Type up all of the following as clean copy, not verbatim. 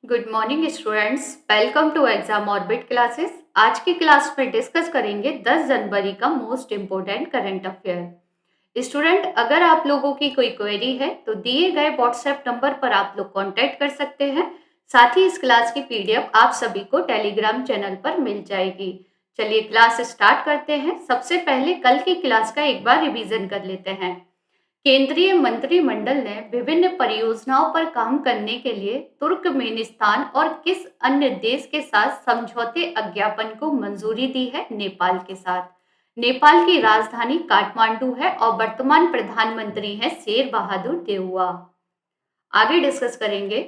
Good morning students, welcome to exam orbit classes. आज की class में डिस्कस करेंगे 10 जनवरी का most important current affair. Student, अगर आप लोगों की कोई क्वेरी है तो दिए गए व्हाट्सएप नंबर पर आप लोग कांटेक्ट कर सकते हैं। साथ ही इस क्लास की पीडीएफ आप सभी को टेलीग्राम चैनल पर मिल जाएगी। चलिए क्लास स्टार्ट करते हैं। सबसे पहले कल की क्लास का एक बार रिवीजन कर लेते हैं। केंद्रीय मंत्रिमंडल ने विभिन्न परियोजनाओं पर काम करने के लिए तुर्कमेनिस्तान और किस अन्य देश के साथ समझौते ज्ञापन को मंजूरी दी है? नेपाल के साथ। नेपाल की राजधानी काठमांडू है और वर्तमान प्रधानमंत्री हैं शेर बहादुर देउवा। आगे डिस्कस करेंगे।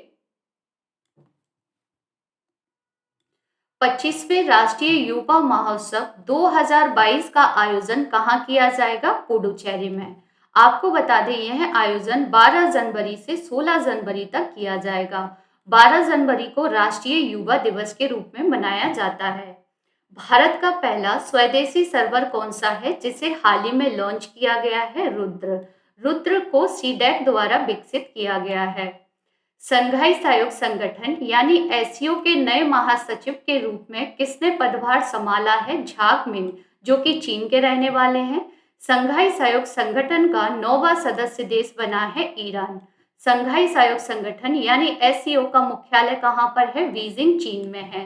25वें राष्ट्रीय युवा महोत्सव 2022 का आयोजन कहाँ किया जाएगा? पुडुचेरी में। आपको बता दें यह आयोजन 12 जनवरी से 16 जनवरी तक किया जाएगा। 12 जनवरी को राष्ट्रीय युवा दिवस के रूप में मनाया जाता है। भारत का पहला स्वदेशी सर्वर कौन सा है जिसे हाल ही में लॉन्च किया गया है? रुद्र। रुद्र को सीडैक द्वारा विकसित किया गया है। संघाई सहयोग संगठन यानी एससीओ के नए महासचिव के रूप में किसने पदभार संभाला है? झाग मिंग, जो कि चीन के रहने वाले हैं। संघाई सहयोग संगठन का 9वां सदस्य देश बना है ईरान। संघाई सहयोग संगठन यानी एससीओ का मुख्यालय कहाँ पर है? बीजिंग, चीन में है।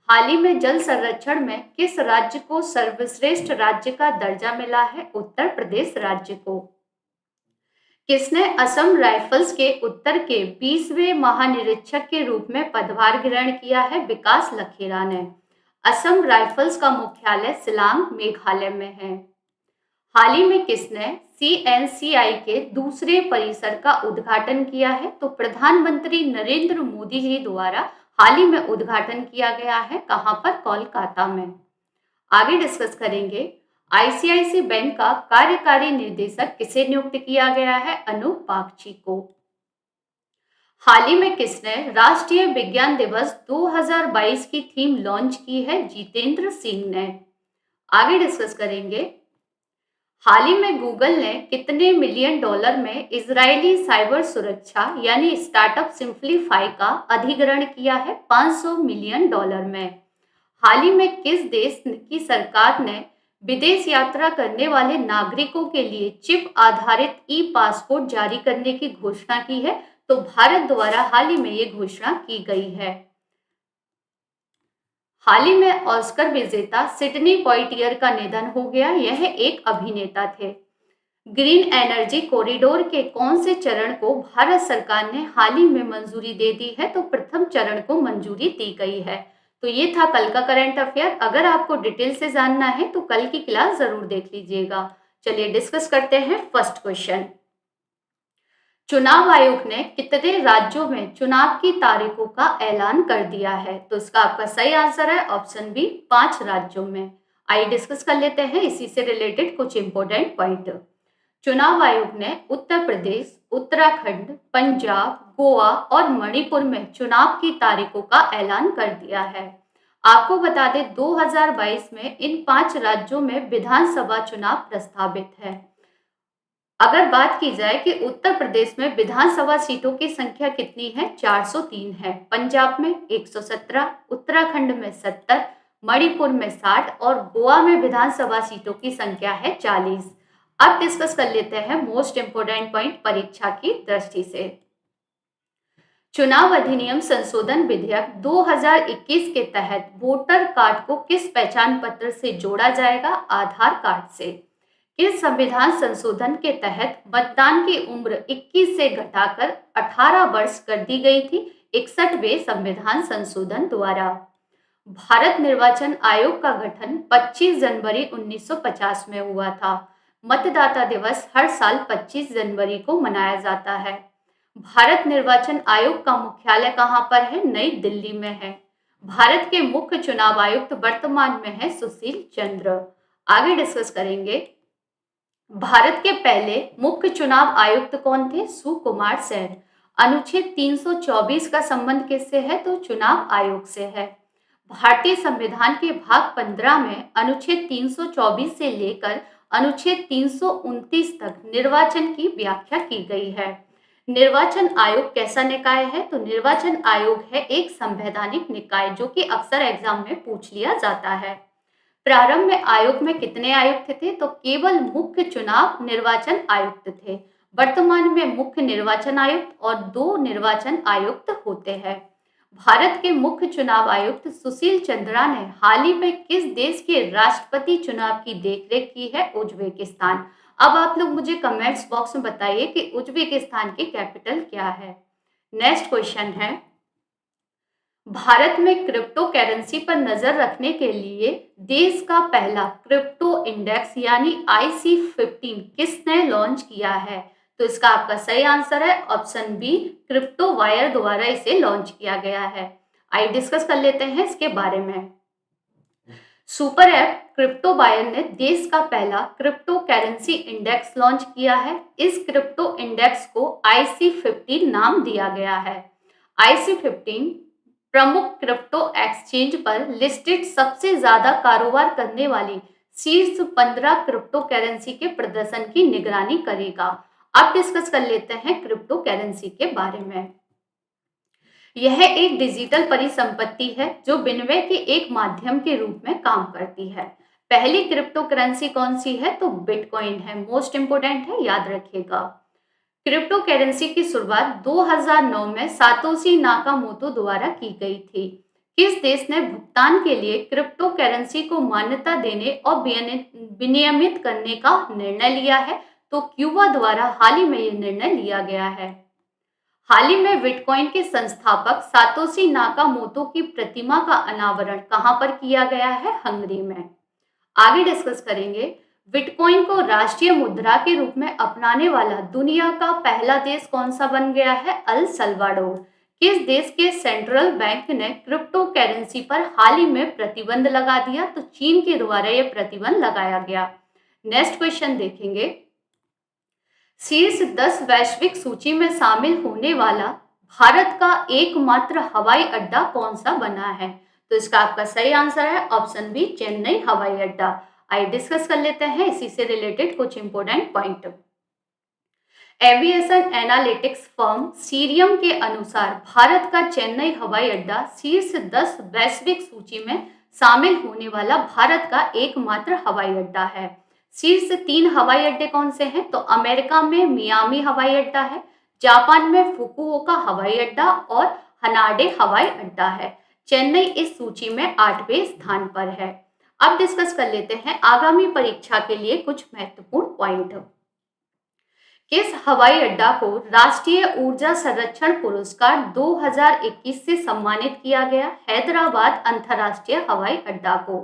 हाल ही में जल संरक्षण में किस राज्य को सर्वश्रेष्ठ राज्य का दर्जा मिला है? उत्तर प्रदेश राज्य को। किसने असम राइफल्स के उत्तर के 20वें महानिरीक्षक के रूप में पदभार ग्रहण किया है? विकास लखेरा ने। असम राइफल्स का मुख्यालय शिलांग, मेघालय में है। हाल ही में किसने सीएनसीआई के दूसरे परिसर का उद्घाटन किया है? तो प्रधानमंत्री नरेंद्र मोदी जी द्वारा हाल ही में उद्घाटन किया गया है। कहां पर? कोलकाता में। आगे डिस्कस करेंगे। आईसीआईसी बैंक का कार्यकारी निदेशक किसे नियुक्त किया गया है? अनूप बागची को। हाल ही में किसने राष्ट्रीय विज्ञान दिवस 2022 की थीम लॉन्च की है? जितेंद्र सिंह ने। आगे डिस्कस करेंगे। हाल ही में गूगल ने कितने मिलियन डॉलर में इजरायली साइबर सुरक्षा यानी स्टार्टअप सिंप्लीफाई का अधिग्रहण किया है? 500 मिलियन डॉलर में। हाल ही में किस देश की सरकार ने विदेश यात्रा करने वाले नागरिकों के लिए चिप आधारित ई पासपोर्ट जारी करने की घोषणा की है? तो भारत द्वारा हाल ही में ये घोषणा की गई है। हाल ही में ऑस्कर विजेता सिडनी पॉइटियर का निधन हो गया। यह एक अभिनेता थे। ग्रीन एनर्जी कॉरिडोर के कौन से चरण को भारत सरकार ने हाल ही में मंजूरी दे दी है? तो प्रथम चरण को मंजूरी दी गई है। तो ये था कल का करंट अफेयर। अगर आपको डिटेल से जानना है तो कल की क्लास जरूर देख लीजिएगा। चलिए डिस्कस करते हैं फर्स्ट क्वेश्चन। चुनाव आयोग ने कितने राज्यों में चुनाव की तारीखों का ऐलान कर दिया है? तो इसका आपका सही आंसर है ऑप्शन बी, 5 राज्यों में। आइए डिस्कस कर लेते हैं इसी से रिलेटेड कुछ इंपॉर्टेंट पॉइंट। चुनाव आयोग ने उत्तर प्रदेश, उत्तराखंड, पंजाब, गोवा और मणिपुर में चुनाव की तारीखों का ऐलान कर दिया है। आपको बता दें 2022 में इन 5 राज्यों में विधानसभा चुनाव प्रस्तावित है। अगर बात की जाए कि उत्तर प्रदेश में विधानसभा सीटों की संख्या कितनी है? 403 है। पंजाब में 117, उत्तराखंड में 70, मणिपुर में 60 और गोवा में विधानसभा सीटों की संख्या है 40। अब डिस्कस कर लेते हैं मोस्ट इंपोर्टेंट पॉइंट परीक्षा की दृष्टि से। चुनाव अधिनियम संशोधन विधेयक 2021 के तहत वोटर कार्ड को किस पहचान पत्र से जोड़ा जाएगा? आधार कार्ड से। इस संविधान संशोधन के तहत मतदान की उम्र 21 से घटाकर 18 वर्ष कर दी गई थी 61वें संविधान संशोधन द्वारा। भारत निर्वाचन आयोग का गठन 25 जनवरी 1950 में हुआ था। मतदाता दिवस हर साल 25 जनवरी को मनाया जाता है। भारत निर्वाचन आयोग का मुख्यालय कहाँ पर है? नई दिल्ली में है। भारत के मुख्य चुनाव आयुक्त वर्तमान में है सुशील चंद्र। आगे डिस्कस करेंगे। भारत के पहले मुख्य चुनाव आयुक्त कौन थे? सुकुमार सेन। अनुच्छेद 324 का संबंध किससे है? तो चुनाव आयोग से है। भारतीय संविधान के भाग 15 में अनुच्छेद 324 से लेकर अनुच्छेद 329 तक निर्वाचन की व्याख्या की गई है। निर्वाचन आयोग कैसा निकाय है? तो निर्वाचन आयोग है एक संवैधानिक निकाय जो कि अक्सर एग्जाम में पूछ लिया जाता है। प्रारंभ में आयोग में कितने आयुक्त थे? तो केवल मुख्य चुनाव निर्वाचन आयुक्त थे। वर्तमान में मुख्य निर्वाचन आयुक्त और 2 निर्वाचन आयुक्त होते हैं। भारत के मुख्य चुनाव आयुक्त सुशील चंद्रा ने हाल ही में किस देश के राष्ट्रपति चुनाव की देखरेख की है? उज्बेकिस्तान। अब आप लोग मुझे कमेंट्स बॉक्स में बताइए कि उज्बेकिस्तान की कैपिटल क्या है। नेक्स्ट क्वेश्चन है, भारत में क्रिप्टो करेंसी पर नजर रखने के लिए देश का पहला क्रिप्टो इंडेक्स यानी IC15 किसने लॉन्च किया है? तो इसका आपका सही आंसर है ऑप्शन बी, क्रिप्टो वायर द्वारा इसे लॉन्च किया गया है। आइए डिस्कस कर लेते हैं इसके बारे में। सुपर ऐप क्रिप्टो वायर ने देश का पहला क्रिप्टो करेंसी इंडेक्स लॉन्च किया है। इस क्रिप्टो इंडेक्स को IC15 नाम दिया गया है। IC15 प्रमुख क्रिप्टो एक्सचेंज पर लिस्टेड सबसे ज्यादा कारोबार करने वाली शीर्ष 15 क्रिप्टो करेंसी के प्रदर्शन की निगरानी करेगा। अब डिस्कस कर लेते हैं क्रिप्टो करेंसी के बारे में। यह एक डिजिटल परिसंपत्ति है जो विनिमय के एक माध्यम के रूप में काम करती है। पहली क्रिप्टो करेंसी कौन सी है? तो बिटकॉइन है। मोस्ट इंपोर्टेंट है, याद रखिएगा। क्रिप्टो करेंसी की शुरुआत 2009 में सातोशी नाकामोटो द्वारा की गई थी। किस देश ने भुगतान के लिए क्रिप्टो करेंसी को मान्यता देने और विनियमित करने का निर्णय लिया है? तो क्यूबा द्वारा हाल ही में यह निर्णय लिया गया है। हाल ही में बिटकॉइन के संस्थापक सातोशी नाकामोटो की प्रतिमा का अनावरण कहां पर किया गया है? हंगरी में। आगे डिस्कस करेंगे, बिटकॉइन को राष्ट्रीय मुद्रा के रूप में अपनाने वाला दुनिया का पहला देश कौन सा बन गया है? El Salvador. किस देश के सेंट्रल बैंक ने क्रिप्टो करेंसी पर हाल ही में प्रतिबंध लगा दिया? तो चीन के द्वारा यह प्रतिबंध लगाया गया। नेक्स्ट क्वेश्चन देखेंगे, शीर्ष 10 वैश्विक सूची में शामिल होने वाला भारत का एकमात्र हवाई अड्डा कौन सा बना है? तो इसका आपका सही आंसर है ऑप्शन बी, चेन्नई हवाई अड्डा। आइए डिस्कस कर लेते हैं इसी से रिलेटेड कुछ important point. Aviation analytics firm Cirium के अनुसार भारत का चेन्नई हवाई अड्डा शीर्ष 10 वैश्विक सूची में शामिल होने वाला भारत का एकमात्र हवाई अड्डा है। शीर्ष 3 हवाई अड्डे कौन से हैं? तो अमेरिका में मियामी हवाई अड्डा है, जापान में फुकुओका हवाई अड्डा और हनाडे हवाई अड्डा है। चेन्नई इस सूची में 8वें स्थान पर है। अब डिस्कस कर लेते हैं आगामी परीक्षा के लिए कुछ महत्वपूर्ण पॉइंट। किस हवाई अड्डा को राष्ट्रीय ऊर्जा संरक्षण पुरस्कार 2021 से सम्मानित किया गया? हैदराबाद अंतर्राष्ट्रीय हवाई अड्डा को।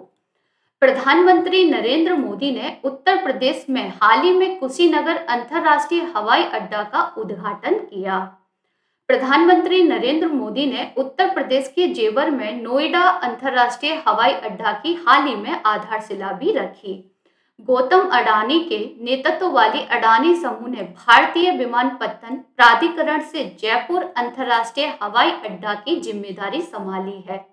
प्रधानमंत्री नरेंद्र मोदी ने उत्तर प्रदेश में हाल ही में कुशीनगर अंतर्राष्ट्रीय हवाई अड्डा का उद्घाटन किया। प्रधानमंत्री नरेंद्र मोदी ने उत्तर प्रदेश के जेवर में नोएडा अंतर्राष्ट्रीय हवाई अड्डा की हाल ही में आधारशिला भी रखी। गौतम अडानी के नेतृत्व वाली अडानी समूह ने भारतीय विमानपत्तन प्राधिकरण से जयपुर अंतर्राष्ट्रीय हवाई अड्डा की जिम्मेदारी संभाली है।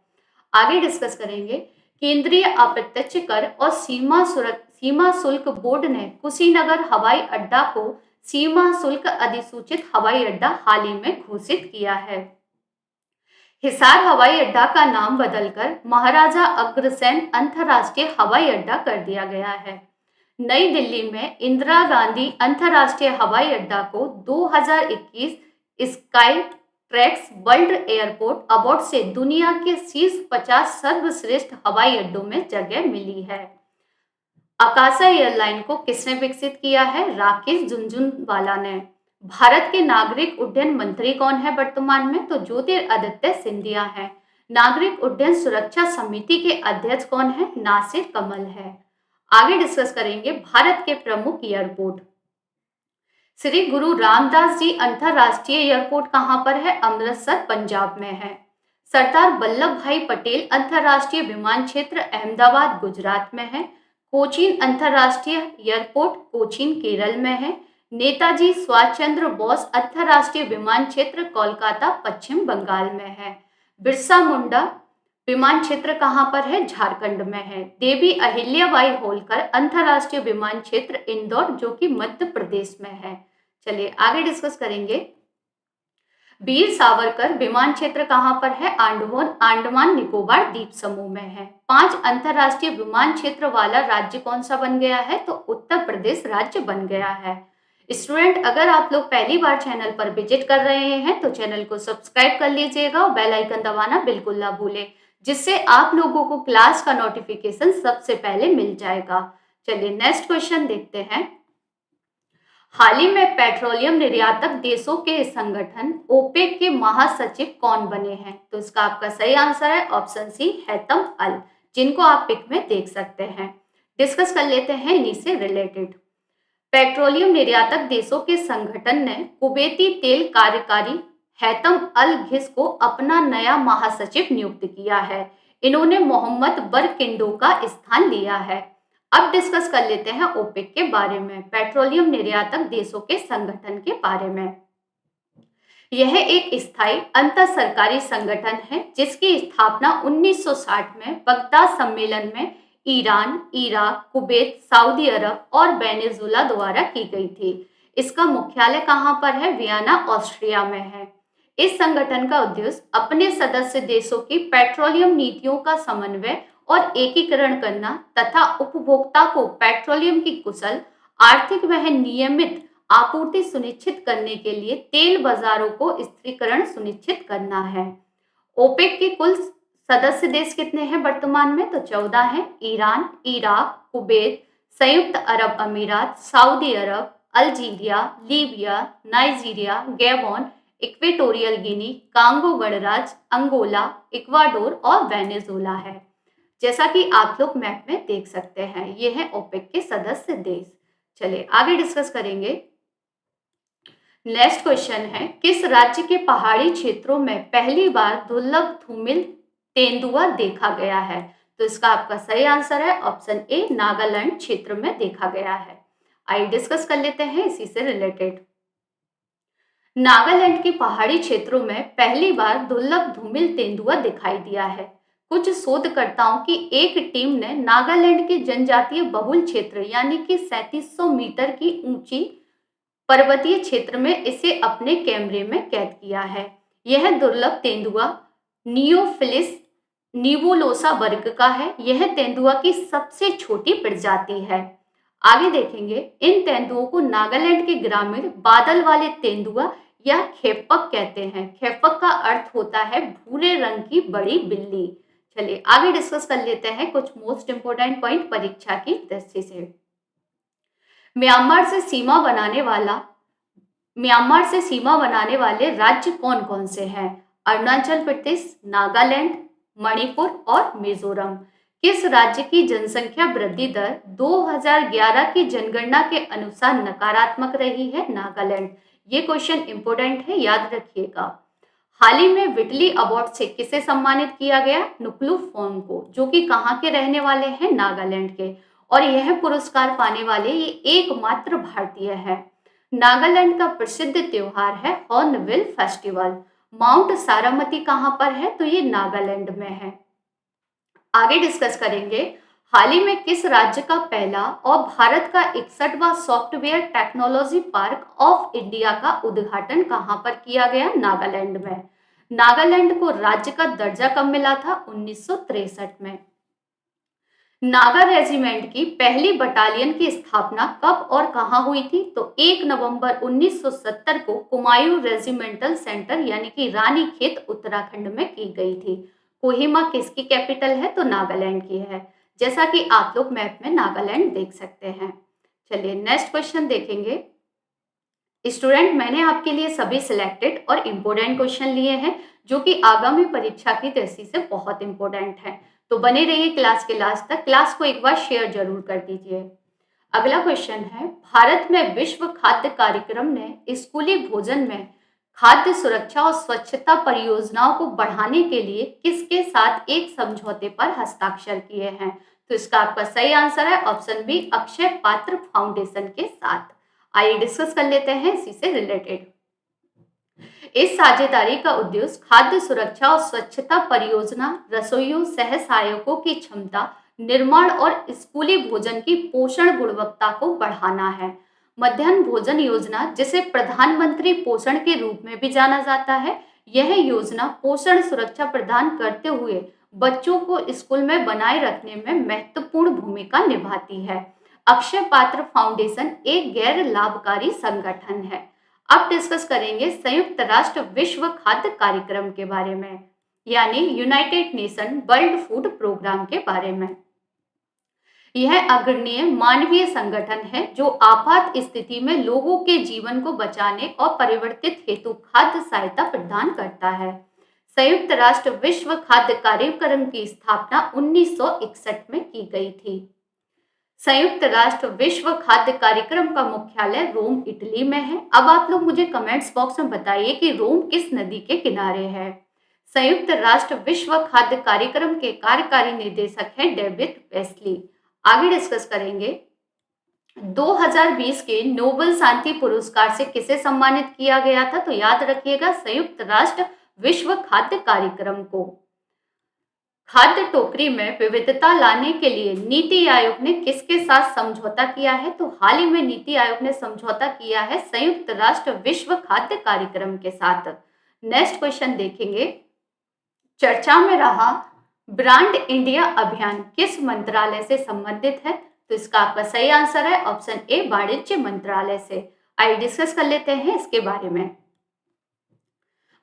आगे डिस्कस करेंगे, केंद्रीय अप्रत्यक्ष कर और सीमा शुल्क बोर्ड ने कुशीनगर हवाई अड्डा को सीमा शुल्क अधिसूचित हवाई अड्डा हाल ही में घोषित किया है। हिसार हवाई अड्डा का नाम बदलकर महाराजा अग्रसेन अंतर्राष्ट्रीय हवाई अड्डा कर दिया गया है। नई दिल्ली में इंदिरा गांधी अंतर्राष्ट्रीय हवाई अड्डा को 2021 sky tracks world airport award से दुनिया के शीर्ष 50 सर्वश्रेष्ठ हवाई अड्डों में जगह मिली है। आकाशा एयरलाइन को किसने विकसित किया है? राकेश झुनझुनवाला ने। भारत के नागरिक उड्डयन मंत्री कौन है वर्तमान में? तो ज्योतिरादित्य सिंधिया है। नागरिक उड्डयन सुरक्षा समिति के अध्यक्ष कौन है? नासिर कमल है। आगे डिस्कस करेंगे भारत के प्रमुख एयरपोर्ट। श्री गुरु रामदास जी अंतर्राष्ट्रीय एयरपोर्ट कहां पर है? अमृतसर पंजाब में है। सरदार वल्लभ भाई पटेल अंतर्राष्ट्रीय विमान क्षेत्र अहमदाबाद गुजरात में है। कोचीन अंतर्राष्ट्रीय एयरपोर्ट कोचीन केरल में है। नेताजी सुभाष चंद्र बोस अंतर्राष्ट्रीय विमान क्षेत्र कोलकाता पश्चिम बंगाल में है। बिरसा मुंडा विमान क्षेत्र कहां पर है? झारखंड में है। देवी अहिल्याबाई होलकर अंतर्राष्ट्रीय विमान क्षेत्र इंदौर जो कि मध्य प्रदेश में है। चलिए आगे डिस्कस करेंगे। वीर सावरकर विमान क्षेत्र कहाँ पर है? अंडमान निकोबार द्वीप समूह में है। 5 अंतरराष्ट्रीय विमान क्षेत्र वाला राज्य कौन सा बन गया है? तो उत्तर प्रदेश राज्य बन गया है। स्टूडेंट, अगर आप लोग पहली बार चैनल पर विजिट कर रहे हैं तो चैनल को सब्सक्राइब कर लीजिएगा और बेल आइकन दबाना बिल्कुल ना भूलें, जिससे आप लोगों को क्लास का नोटिफिकेशन सबसे पहले मिल जाएगा। चलिए नेक्स्ट क्वेश्चन देखते हैं। हाल ही में पेट्रोलियम निर्यातक देशों के संगठन ओपेक के महासचिव कौन बने हैं? तो इसका आपका सही आंसर है ऑप्शन सी, हैतम अल, जिनको आप पिक में देख सकते हैं। डिस्कस कर लेते हैं इन्हीं से रिलेटेड। पेट्रोलियम निर्यातक देशों के संगठन ने कुवैती तेल कार्यकारी हैतम अल घिस को अपना नया महासचिव नियुक्त किया है। इन्होंने मोहम्मद बरकिंडो का स्थान लिया है। अब डिस्कस कर लेते हैं ओपेक के बारे में, पेट्रोलियम निर्यातक देशों के संगठन के बारे में। यह एक स्थायी अंतर सरकारी संगठन है जिसकी स्थापना 1960 में बगदाद सम्मेलन में ईरान, इराक, कुवैत, सऊदी अरब और वेनेजुला द्वारा की गई थी। इसका मुख्यालय कहाँ पर है? वियना, ऑस्ट्रिया में है। इस संगठन का उद्देश्य अपने सदस्य देशों की पेट्रोलियम नीतियों का समन्वय और एकीकरण करना तथा उपभोक्ता को पेट्रोलियम की कुशल, आर्थिक व नियमित आपूर्ति सुनिश्चित करने के लिए तेल बाजारों को स्थिरीकरण सुनिश्चित करना है। ओपेक के कुल सदस्य देश कितने हैं वर्तमान में? तो 14 हैं। ईरान, इराक, कुवैत, संयुक्त अरब अमीरात, सऊदी अरब, Algeria, Libya, Nigeria, Gabon, Equatorial Guinea, Congo गणराज्य, अंगोला, इक्वाडोर और वेनेजुला है। जैसा कि आप लोग मैप में देख सकते हैं, ये है ओपेक के सदस्य देश। चलिए आगे डिस्कस करेंगे। नेक्स्ट क्वेश्चन है, किस राज्य के पहाड़ी क्षेत्रों में पहली बार दुर्लभ धूमिल तेंदुआ देखा गया है? तो इसका आपका सही आंसर है ऑप्शन ए, नागालैंड क्षेत्र में देखा गया है। आइए डिस्कस कर लेते हैं इसी से रिलेटेड। नागालैंड के पहाड़ी क्षेत्रों में पहली बार दुर्लभ धूमिल तेंदुआ दिखाई दिया है। कुछ शोधकर्ताओं की एक टीम ने नागालैंड के जनजातीय बहुल क्षेत्र यानी कि 3700 मीटर की ऊंची पर्वतीय क्षेत्र में इसे अपने कैमरे में कैद किया है। यह दुर्लभ तेंदुआ नियोफिलिस निबुलोसा वर्ग का है। यह तेंदुआ की सबसे छोटी प्रजाति है। आगे देखेंगे, इन तेंदुओं को नागालैंड के ग्रामीण बादल वाले तेंदुआ या खेपक कहते हैं। खेपक का अर्थ होता है भूरे रंग की बड़ी बिल्ली। चलिए आगे डिस्कस कर लेते हैं कुछ मोस्ट इंपोर्टेंट पॉइंट परीक्षा की दृष्टि से। म्यांमार से सीमा बनाने वाले राज्य कौन कौन से हैं? अरुणाचल प्रदेश, नागालैंड, मणिपुर और मिजोरम। किस राज्य की जनसंख्या वृद्धि दर 2011 की जनगणना के अनुसार नकारात्मक रही है? नागालैंड। ये क्वेश्चन इंपोर्टेंट है, याद रखिएगा। हाल ही में विटली अवार्ड से किसे सम्मानित किया गया? नुक्लू फोन को, जो कि कहाँ के रहने वाले हैं? नागालैंड के। और यह पुरस्कार पाने वाले ये एकमात्र भारतीय है। नागालैंड का प्रसिद्ध त्योहार है हॉर्नबिल फेस्टिवल। माउंट सारामती कहाँ पर है? तो ये नागालैंड में है। आगे डिस्कस करेंगे, हाल ही में किस राज्य का पहला और भारत का 61वां software technology park of India का उद्घाटन कहाँ पर किया गया? नागालैंड में। नागालैंड को राज्य का दर्जा कब मिला था? 1963 में। नागा रेजिमेंट की पहली बटालियन की स्थापना कब और कहाँ हुई थी? तो 1 नवंबर 1970 को कुमायूं रेजिमेंटल सेंटर यानी कि रानीखेत उत्तराखंड में की गई थी। कोहिमा किसकी कैपिटल है? तो नागालैंड की है, जैसा कि आप लोग मैप में नागालैंड देख सकते हैं। चलिए नेक्स्ट क्वेश्चन देखेंगे। स्टूडेंट, मैंने आपके लिए सभी सिलेक्टेड और इम्पोर्टेंट क्वेश्चन लिए हैं जो कि आगामी परीक्षा की दृष्टि से बहुत इंपॉर्टेंट है। तो बने रहिए क्लास के लास्ट तक। क्लास को एक बार शेयर जरूर कर दीजिए। अगला क्वेश्चन है, भारत में विश्व खाद्य कार्यक्रम ने स्कूली भोजन में खाद्य सुरक्षा और स्वच्छता परियोजनाओं को बढ़ाने के लिए किसके साथ एक समझौते पर हस्ताक्षर किए हैं? तो इसका आपका सही आंसर है ऑप्शन बी, अक्षय पात्र फाउंडेशन के साथ। आइए डिस्कस कर लेते हैं इसी से रिलेटेड। इस साझेदारी का उद्देश्य खाद्य सुरक्षा और स्वच्छता परियोजना, रसोइयों, सह सहायकों की क्षमता निर्माण और स्कूली भोजन की पोषण गुणवत्ता को बढ़ाना है। मध्याह्न भोजन योजना, जिसे प्रधानमंत्री पोषण के रूप में भी जाना जाता है, यह योजना पोषण सुरक्षा प्रदान करते हुए बच्चों को स्कूल में बनाए रखने में महत्वपूर्ण भूमिका निभाती है। अक्षय पात्र फाउंडेशन एक गैर लाभकारी संगठन है। अब डिस्कस करेंगे संयुक्त राष्ट्र विश्व खाद्य कार्यक्रम के बारे में, यानी United Nation World Food Programme के बारे में। यह अग्रणीय मानवीय संगठन है जो आपात स्थिति में लोगों के जीवन को बचाने और परिवर्तित हेतु खाद्य सहायता प्रदान करता है। संयुक्त राष्ट्र विश्व खाद्य कार्यक्रम की स्थापना 1961 में की गई थी। संयुक्त राष्ट्र विश्व खाद्य कार्यक्रम का मुख्यालय रोम, इटली में है। अब आप लोग मुझे कमेंट्स बॉक्स में बताइए कि रोम किस नदी के किनारे है। संयुक्त राष्ट्र विश्व खाद्य कार्यक्रम के कार्यकारी निदेशक हैं डेविड वेस्ली। आगे डिस्कस करेंगे 2020 के नोबेल शांति पुरस्कार से किसे सम्मानित किया गया था, तो याद रखिएगा संयुक्त राष्ट्र विश्व खाद्य कार्यक्रम को। खाद्य टोकरी में विविधता लाने के लिए नीति आयोग ने किसके साथ समझौता किया है, तो हाल ही में नीति आयोग ने समझौता किया है संयुक्त राष्ट्र विश्व खाद्य कार्यक्रम के साथ। नेक्स्ट क्वेश्चन देखेंगे, चर्चा में रहा ब्रांड इंडिया अभियान किस मंत्रालय से संबंधित है, तो इसका आपका सही आंसर है ऑप्शन ए, वाणिज्य मंत्रालय से। आइए डिस्कस कर लेते हैं इसके बारे में।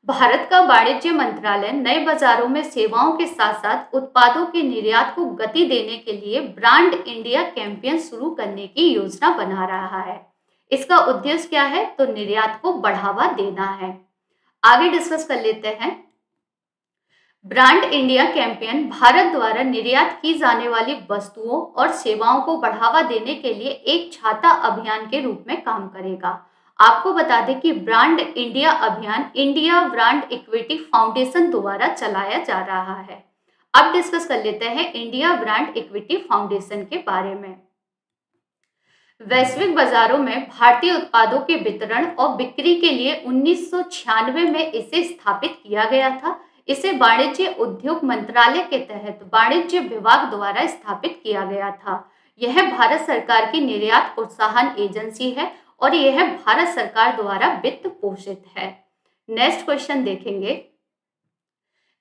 भारत का वाणिज्य मंत्रालय नए बाजारों में सेवाओं के साथ साथ उत्पादों के निर्यात को गति देने के लिए ब्रांड इंडिया कैंपेन शुरू करने की योजना बना रहा है। इसका उद्देश्य क्या है, तो निर्यात को बढ़ावा देना है। आगे डिस्कस कर लेते हैं। ब्रांड इंडिया कैंपेन भारत द्वारा निर्यात की जाने वाली वस्तुओं और सेवाओं को बढ़ावा देने के लिए एक छाता अभियान के रूप में काम करेगा। आपको बता दें कि ब्रांड इंडिया अभियान इंडिया ब्रांड इक्विटी फाउंडेशन द्वारा चलाया जा रहा है। अब डिस्कस कर लेते हैं इंडिया ब्रांड इक्विटी फाउंडेशन के बारे में। वैश्विक बाजारों में भारतीय उत्पादों के वितरण और बिक्री के लिए 1996 में इसे स्थापित किया गया था। इसे वाणिज्य उद्योग मंत्रालय के तहत वाणिज्य विभाग द्वारा स्थापित किया गया था। यह भारत सरकार की निर्यात प्रोत्साहन एजेंसी है और यह भारत सरकार द्वारा वित्त पोषित है। नेक्स्ट क्वेश्चन देखेंगे,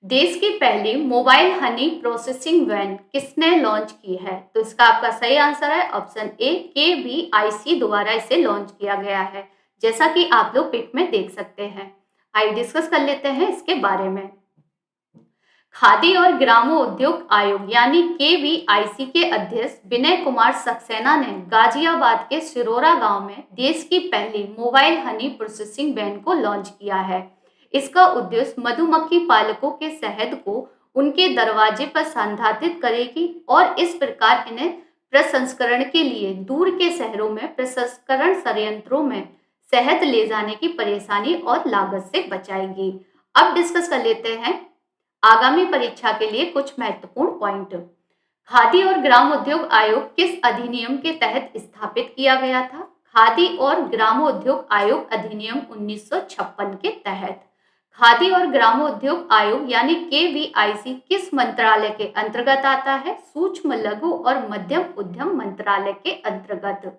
देश की पहली मोबाइल हनी प्रोसेसिंग वैन किसने लॉन्च की है, तो इसका आपका सही आंसर है ऑप्शन ए, KVIC द्वारा इसे लॉन्च किया गया है, जैसा कि आप लोग पिक में देख सकते हैं। आइए डिस्कस कर लेते हैं इसके बारे में। खादी और ग्रामोद्योग आयोग यानी KVIC के अध्यक्ष विनय कुमार सक्सेना ने गाजियाबाद के सिरोरा गांव में देश की पहली मोबाइल हनी प्रोसेसिंग वैन को लॉन्च किया है। इसका उद्देश्य मधुमक्खी पालकों के शहद को उनके दरवाजे पर संसाधित करेगी और इस प्रकार इन्हें प्रसंस्करण के लिए दूर के शहरों में प्रसंस्करण संयंत्रों में शहद ले जाने की परेशानी और लागत से बचाएगी। अब डिस्कस कर लेते हैं आगामी परीक्षा के लिए कुछ महत्वपूर्ण पॉइंट। खादी और ग्रामोद्योग आयोग किस अधिनियम के तहत स्थापित किया गया था? खादी और ग्रामोद्योग आयोग अधिनियम 1956 के तहत। खादी और ग्रामोद्योग आयोग यानी KVIC किस मंत्रालय के अंतर्गत आता है? सूक्ष्म लघु और मध्यम उद्यम मंत्रालय के अंतर्गत।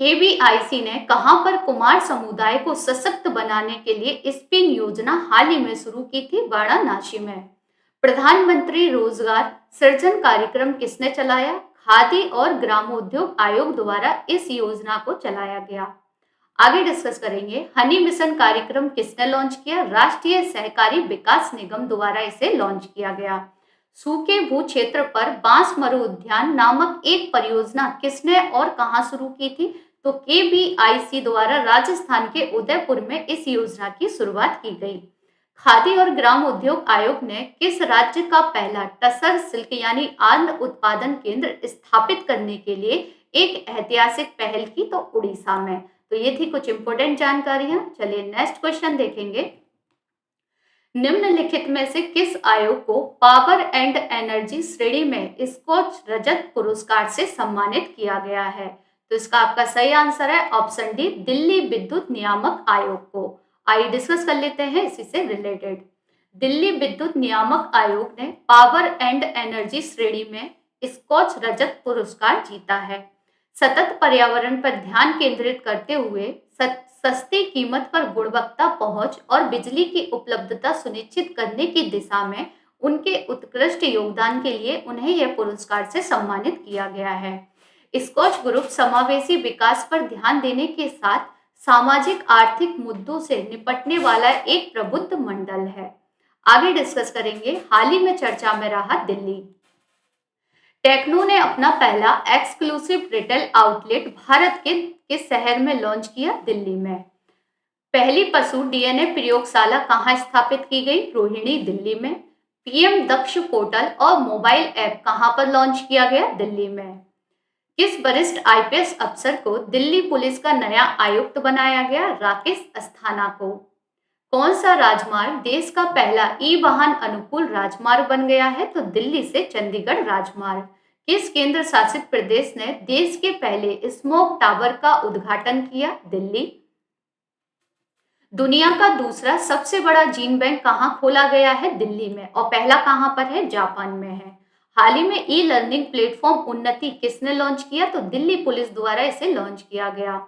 KVIC ने कहां पर कुमार समुदाय को सशक्त बनाने के लिए स्पिन योजना हाल ही में शुरू की थी? वाराणसी में। प्रधानमंत्री रोजगार सृजन कार्यक्रम किसने चलाया? खादी और ग्रामोद्योग आयोग द्वारा इस योजना को चलाया गया। आगे डिस्कस करेंगे हनी मिशन कार्यक्रम किसने लॉन्च किया? राष्ट्रीय सहकारी विकास निगम द्वारा इसे लॉन्च किया गया। सूखे भू क्षेत्र पर बांस मरु उद्यान नामक एक परियोजना किसने और कहां शुरू की थी? तो KVIC द्वारा राजस्थान के उदयपुर में इस योजना की शुरुआत की गई। खादी और ग्राम उद्योग आयोग ने किस राज्य का पहला टसर सिल्क यानी आंध्र उत्पादन केंद्र स्थापित करने के लिए एक ऐतिहासिक पहल की? तो उड़ीसा में। तो ये थी कुछ इंपोर्टेंट जानकारियां। चलिए नेक्स्ट क्वेश्चन देखेंगे। निम्नलिखित में से किस आयोग को पावर एंड एनर्जी श्रेणी में स्कॉच रजत पुरस्कार से सम्मानित किया गया है? तो इसका आपका सही आंसर है ऑप्शन डी, दिल्ली विद्युत नियामक आयोग को। आइए डिस्कस कर लेते हैं इसी से रिलेटेड। दिल्ली विद्युत नियामक आयोग ने पावर एंड एनर्जी श्रेणी में स्कॉच रजत पुरस्कार जीता है। सतत पर्यावरण पर ध्यान केंद्रित करते हुए सस्ती कीमत पर गुणवत्ता पहुंच और बिजली की उपलब्धता सुनिश्चित करने की दिशा में उनके उत्कृष्ट योगदान के लिए उन्हें यह पुरस्कार से सम्मानित किया गया है। स्कॉच ग्रुप समावेशी विकास पर ध्यान देने के साथ सामाजिक आर्थिक मुद्दों से निपटने वाला एक प्रबुद्ध मंडल है। आगे डिस्कस करेंगे, हाल ही में चर्चा में रहा दिल्ली। टेक्नो ने अपना पहला एक्सक्लूसिव रिटेल आउटलेट भारत के किस शहर में लॉन्च किया? दिल्ली में। पहली पशु डीएनए प्रयोगशाला कहाँ स्थापित की गई? रोहिणी, दिल्ली में। पीएम दक्ष पोर्टल और मोबाइल ऐप कहाँ पर लॉन्च किया गया? दिल्ली में। किस वरिष्ठ आईपीएस अफसर को दिल्ली पुलिस का नया आयुक्त बनाया गया? राकेश अस्थाना को। कौन सा राजमार्ग देश का पहला ई वाहन अनुकूल राजमार्ग बन गया है? तो दिल्ली से चंडीगढ़ राजमार्ग। किस केंद्र शासित प्रदेश ने देश के पहले स्मोक टावर का उद्घाटन किया? दिल्ली। दुनिया का दूसरा सबसे बड़ा जीन बैंक कहाँ खोला गया है? दिल्ली में। और पहला कहाँ पर है? जापान में है। हाल ही में ई लर्निंग प्लेटफॉर्म उन्नति किसने लॉन्च किया? तो दिल्ली पुलिस द्वारा इसे लॉन्च किया गया।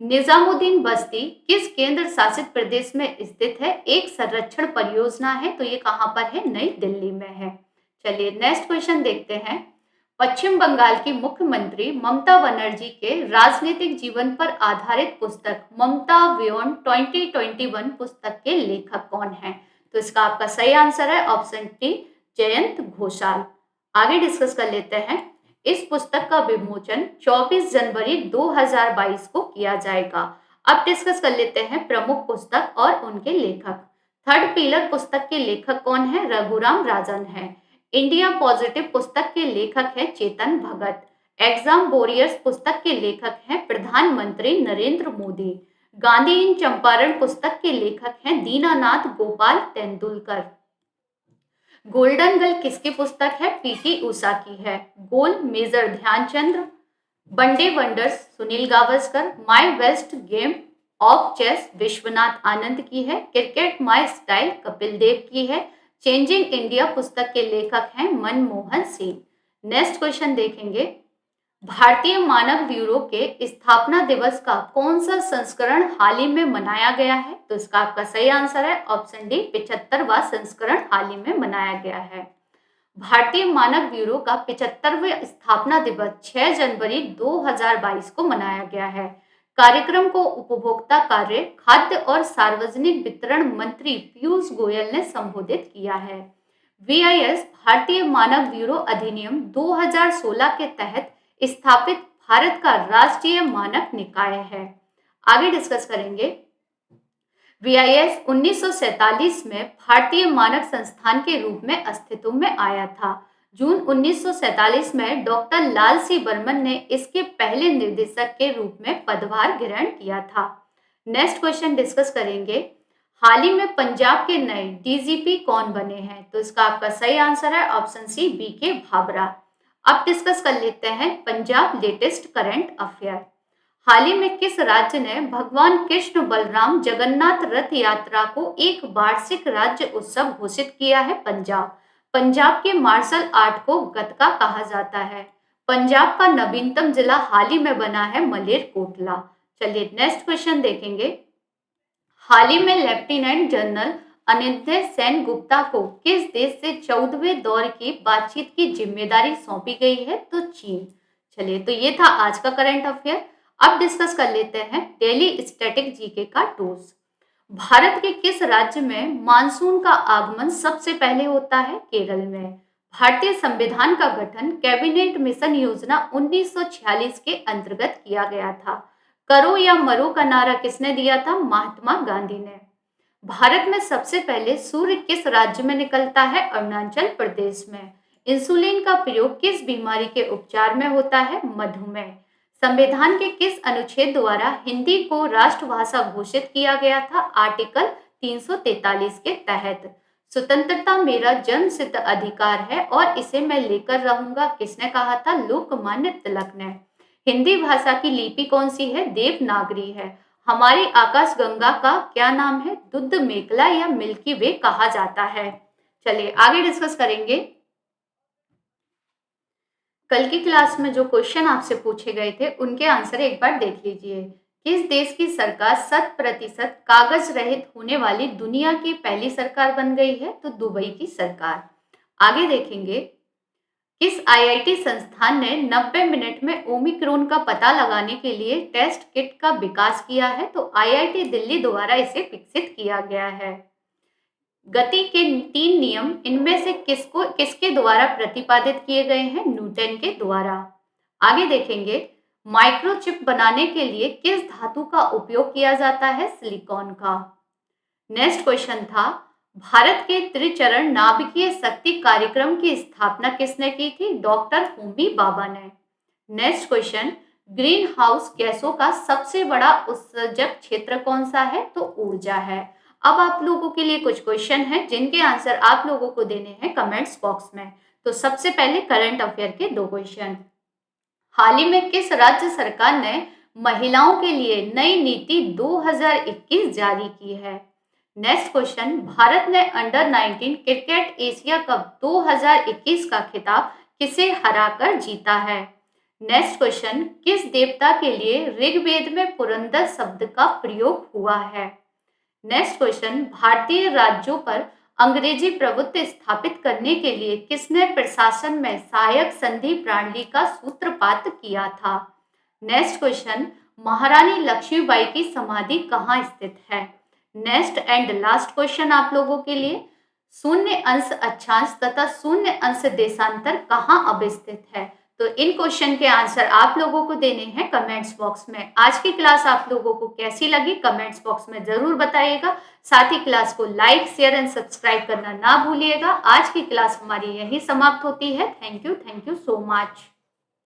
निजामुद्दीन बस्ती किस केंद्र शासित प्रदेश में स्थित है? एक संरक्षण परियोजना है, तो ये कहाँ पर है? नई दिल्ली में है। चलिए नेक्स्ट क्वेश्चन देखते हैं। पश्चिम बंगाल की मुख्यमंत्री ममता बनर्जी के राजनीतिक जीवन पर आधारित पुस्तक ममता बियॉन्ड 2021 पुस्तक के लेखक कौन है? तो इसका आपका सही आंसर है ऑप्शन टी, जयंत घोषाल। आगे डिस्कस कर लेते हैं। इस पुस्तक का विमोचन 24 जनवरी 2022 को किया जाएगा। अब डिस्कस कर लेते हैं प्रमुख पुस्तक और उनके लेखक। थर्ड पिलर पुस्तक के लेखक कौन है? रघुराम राजन है। इंडिया पॉजिटिव पुस्तक के लेखक है चेतन भगत। एग्जाम वॉरियर्स पुस्तक के लेखक हैं प्रधानमंत्री नरेंद्र मोदी। गांधी इन चंपारण पुस्तक के लेखक हैं दीनानाथ गोपाल तेंदुलकर। गोल्डन गर्ल किसकी पुस्तक है? पीटी उषा की है। Goal major Dhyanchandra. One day wonders Sunil Gavaskar. My best game of chess Vishwanath Anand की है। Cricket my style Kapil Dev की है। चेंजिंग इंडिया पुस्तक के लेखक हैं मनमोहन सिंह। नेक्स्ट क्वेश्चन देखेंगे। भारतीय मानक ब्यूरो के स्थापना दिवस का कौन सा संस्करण हाल ही में मनाया गया है? तो इसका आपका सही आंसर है ऑप्शन डी, 75वां संस्करण हाल ही में मनाया गया है। भारतीय मानक ब्यूरो का 75वां स्थापना दिवस 6 जनवरी 2022 को मनाया गया है। कार्यक्रम को उपभोक्ता कार्य, खाद्य और सार्वजनिक वितरण मंत्री पीयूष गोयल ने संबोधित किया है। वीआईएस भारतीय मानक ब्यूरो अधिनियम 2016 के तहत स्थापित भारत का राष्ट्रीय मानक निकाय है। आगे डिस्कस करेंगे। वीआईएस 1947 में भारतीय मानक संस्थान के रूप में अस्तित्व में आया था। जून 1947 में डॉक्टर लाल सी बर्मन ने इसके पहले निर्देशक के रूप में पदभार ग्रहण किया था। नेक्स्ट क्वेश्चन डिस्कस करेंगे। हाल ही में पंजाब के नए डीजीपी कौन बने हैं? तो इसका आपका सही आंसर है ऑप्शन सी, बीके भाबरा। अब डिस्कस कर लेते हैं पंजाब लेटेस्ट करंट अफेयर। हाल ही में किस राज्य ने भगवान कृष्ण बलराम जगन्नाथ रथ यात्रा को एक वार्षिक राज्य उत्सव घोषित किया है? पंजाब। पंजाब के मार्शल आर्ट को गतका कहा जाता है। पंजाब का नवीनतम जिला हाल ही में बना है मलेरकोटला। चलिए नेक्स्ट क्वेश्चन देखेंगे। हाल ही में लेफ्टिनेंट जनरल अनिरुद्ध सेन गुप्ता को किस देश से 14वें दौर की बातचीत की जिम्मेदारी सौंपी गई है? तो चीन। चलिए, तो ये था आज का करंट अफेयर। अब डिस्कस कर लेते हैं डेली स्टैटिक जीके का टूल्स। भारत के किस राज्य में मानसून का आगमन सबसे पहले होता है? केरल में। भारतीय संविधान का गठन कैबिनेट मिशन योजना 1946 के अंतर्गत किया गया था। करो या मरो का नारा किसने दिया था? महात्मा गांधी ने। भारत में सबसे पहले सूर्य किस राज्य में निकलता है? अरुणाचल प्रदेश में। इंसुलिन का प्रयोग किस बीमारी के उपचार में होता है? मधुमेह। संविधान के किस अनुच्छेद द्वारा हिंदी को राष्ट्रभाषा घोषित किया गया था? आर्टिकल 343 के तहत। स्वतंत्रता मेरा जन्मसिद्ध अधिकार है और इसे मैं लेकर रहूंगा, किसने कहा था? लोकमान्य तिलक ने। हिंदी भाषा की लिपि कौन सी है? देवनागरी है। हमारी आकाश गंगा का क्या नाम है? दुग्ध मेखला या मिल्की वे कहा जाता है। चलिए आगे डिस्कस करेंगे। कल की क्लास में जो क्वेश्चन आपसे पूछे गए थे उनके आंसर एक बार देख लीजिए। किस देश की सरकार 100% कागज रहित होने वाली दुनिया की पहली सरकार बन गई है? तो दुबई की सरकार। आगे देखेंगे, किस आईआईटी संस्थान ने 90 मिनट में ओमिक्रॉन का पता लगाने के लिए टेस्ट किट का विकास किया है? तो आईआईटी दिल्ली द्वारा इसे विकसित किया गया है। गति के 3 नियम इनमें से किसके द्वारा प्रतिपादित किए गए हैं? न्यूटन के द्वारा। आगे देखेंगे, माइक्रोचिप बनाने के लिए किस धातु का उपयोग किया जाता है? सिलिकॉन का। नेक्स्ट क्वेश्चन था, भारत के त्रिचरण नाभिकीय शक्ति कार्यक्रम की स्थापना किसने की थी? डॉक्टर होमी भाभा ने। नेक्स्ट क्वेश्चन, ग्रीन हाउस गैसों का सबसे बड़ा उत्सर्जक क्षेत्र कौन सा है? तो ऊर्जा है। अब आप लोगों के लिए कुछ क्वेश्चन हैं जिनके आंसर आप लोगों को देने हैं कमेंट्स बॉक्स में। तो सबसे पहले करंट अफेयर के 2 क्वेश्चन। हाल ही में किस राज्य सरकार ने महिलाओं के लिए नई नीति 2021 जारी की है? नेक्स्ट क्वेश्चन, भारत ने अंडर 19 क्रिकेट एशिया कप 2021 का खिताब किसे हराकर जीता है? नेक्स्ट क्वेश्चन, किस देवता के लिए ऋग्वेद में पुरंदर शब्द का प्रयोग हुआ है? नेक्स्ट क्वेश्चन, भारतीय राज्यों पर अंग्रेजी प्रभुत्व स्थापित करने के लिए किसने प्रशासन में सहायक संधि प्रणाली का सूत्रपात किया था? नेक्स्ट क्वेश्चन, महारानी लक्ष्मीबाई की समाधि कहाँ स्थित है? नेक्स्ट एंड लास्ट क्वेश्चन आप लोगों के लिए, शून्य अंश अक्षांश तथा शून्य अंश देशांतर कहाँ अवस्थित है? तो इन क्वेश्चन के आंसर आप लोगों को देने हैं कमेंट्स बॉक्स में। आज की क्लास आप लोगों को कैसी लगी कमेंट्स बॉक्स में जरूर बताइएगा। साथ ही क्लास को लाइक, शेयर एंड सब्सक्राइब करना ना भूलिएगा। आज की क्लास हमारी यही समाप्त होती है। Thank you so much.